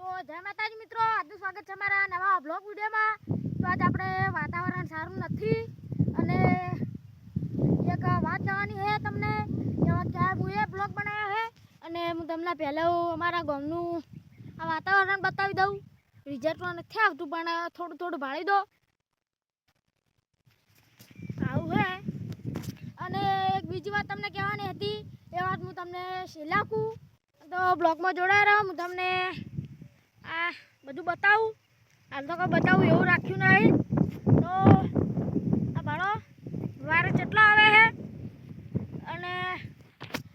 જય માતાજી મિત્રો, આજનું સ્વાગત છે અમારા નવા બ્લોગ વિડીયોમાં। તો આજ આપણે વાતાવરણ સારું નથી અને એક વાત કહેવાની છે તમને એવા ક્યાં હું એ બ્લોગ બનાવ્યો છે અને હું તમને પહેલાં અમારા ગામનું આ વાતાવરણ બતાવી દઉં। રિઝલ્ટમાં નથી આવતું પણ થોડું થોડું ભાળી દો આવું છે। અને એક બીજી વાત તમને કહેવાની હતી એ વાત હું તમને શીલાકું તો બ્લોગમાં જોડાઈ રહો। હું તમને આ બધું બતાવું, હાલ તો કોઈ બતાવું એવું રાખ્યું નહીં। તો આ ભાડો વારે કેટલા આવે છે અને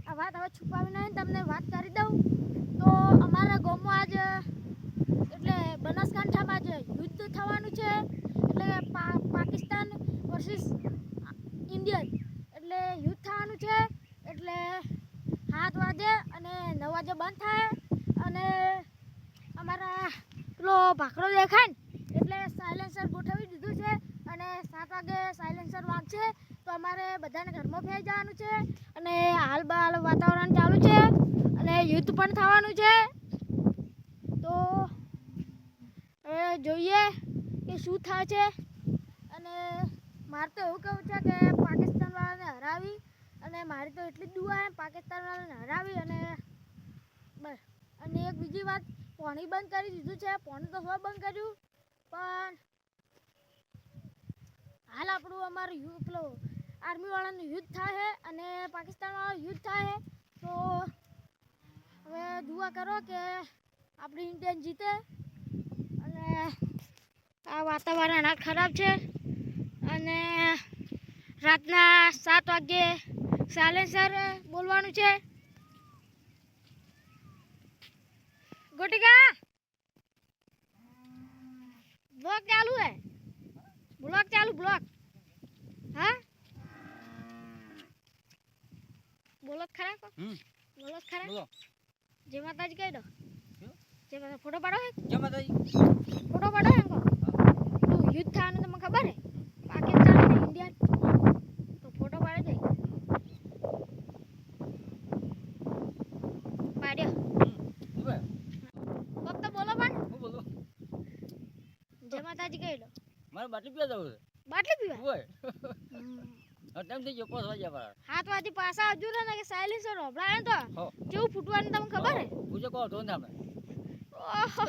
આ વાત હવે છુપાવી નહીં, તમને વાત કરી દઉં। તો અમારા ગામમાં આજ એટલે બનાસકાંઠામાં જ યુદ્ધ થવાનું છે, એટલે પાકિસ્તાન વર્સિસ ઇન્ડિયન એટલે યુદ્ધ થવાનું છે। એટલે 7 વાગે અને 9 વાગે બંધ થાય અને અમારા પેલો ભાખરો દેખાય ને એટલે સાયલેન્સર ગોઠવી દીધું છે અને 7 વાગે સાયલેન્સર વાગશે તો અમારે બધાને ઘરમાં ફેઈ જવાનું છે અને હાલ વાતાવરણ ચાલુ છે અને યુદ્ધ પણ થવાનું છે। તો હવે જોઈએ કે શું થાય છે અને મારે તો એવું કહું છે કે પાકિસ્તાન વાળાને હરાવી અને મારી તો એટલી જ દુઆ છે પાકિસ્તાન વાળાને હરાવી અને બસ। અને એક બીજી વાત, પાણી બંધ કરી દીધું છે, પાણી તો હવે બંધ કર્યું પણ હાલ આપણું અમારું પેલો આર્મી વાળાનું યુદ્ધ થાય છે અને પાકિસ્તાન વાળાનું યુદ્ધ થાય છે। તો હવે દુઆ કરો કે આપણી ઇન્ડિયન જીતે અને આ વાતાવરણ આ ખરાબ છે અને રાતના 7 વાગે સાયલેન્સર બોલવાનું છે। गोटिका ब्लॉक चालू है, ब्लॉक चालू ब्लॉक। हाँ बोलो खरा को बोलो खरा बोलो। जय माताजी कह दो, जय माता फोटो पाड़ो है, जय माताजी फोटो पाड़ो है हमको। तो युद्ध था ना तुम्हें खबर है पाकिस्तान और इंडिया, तो फोटो पाड़े जाए पाड़िया जय माताजी कह लो। मारे बाटली पीवा जाऊ છે, बाटली पीवा ઓય ટાઈમ થઈ ગયો 5 વાગ્યા પર 7 વાગે પાછા આવજો ને કે સાયલેન્સર હોબળાય તો કેવું ફૂટવાનું તમને ખબર હે? પૂછો કો તો ને આપણે ઓહો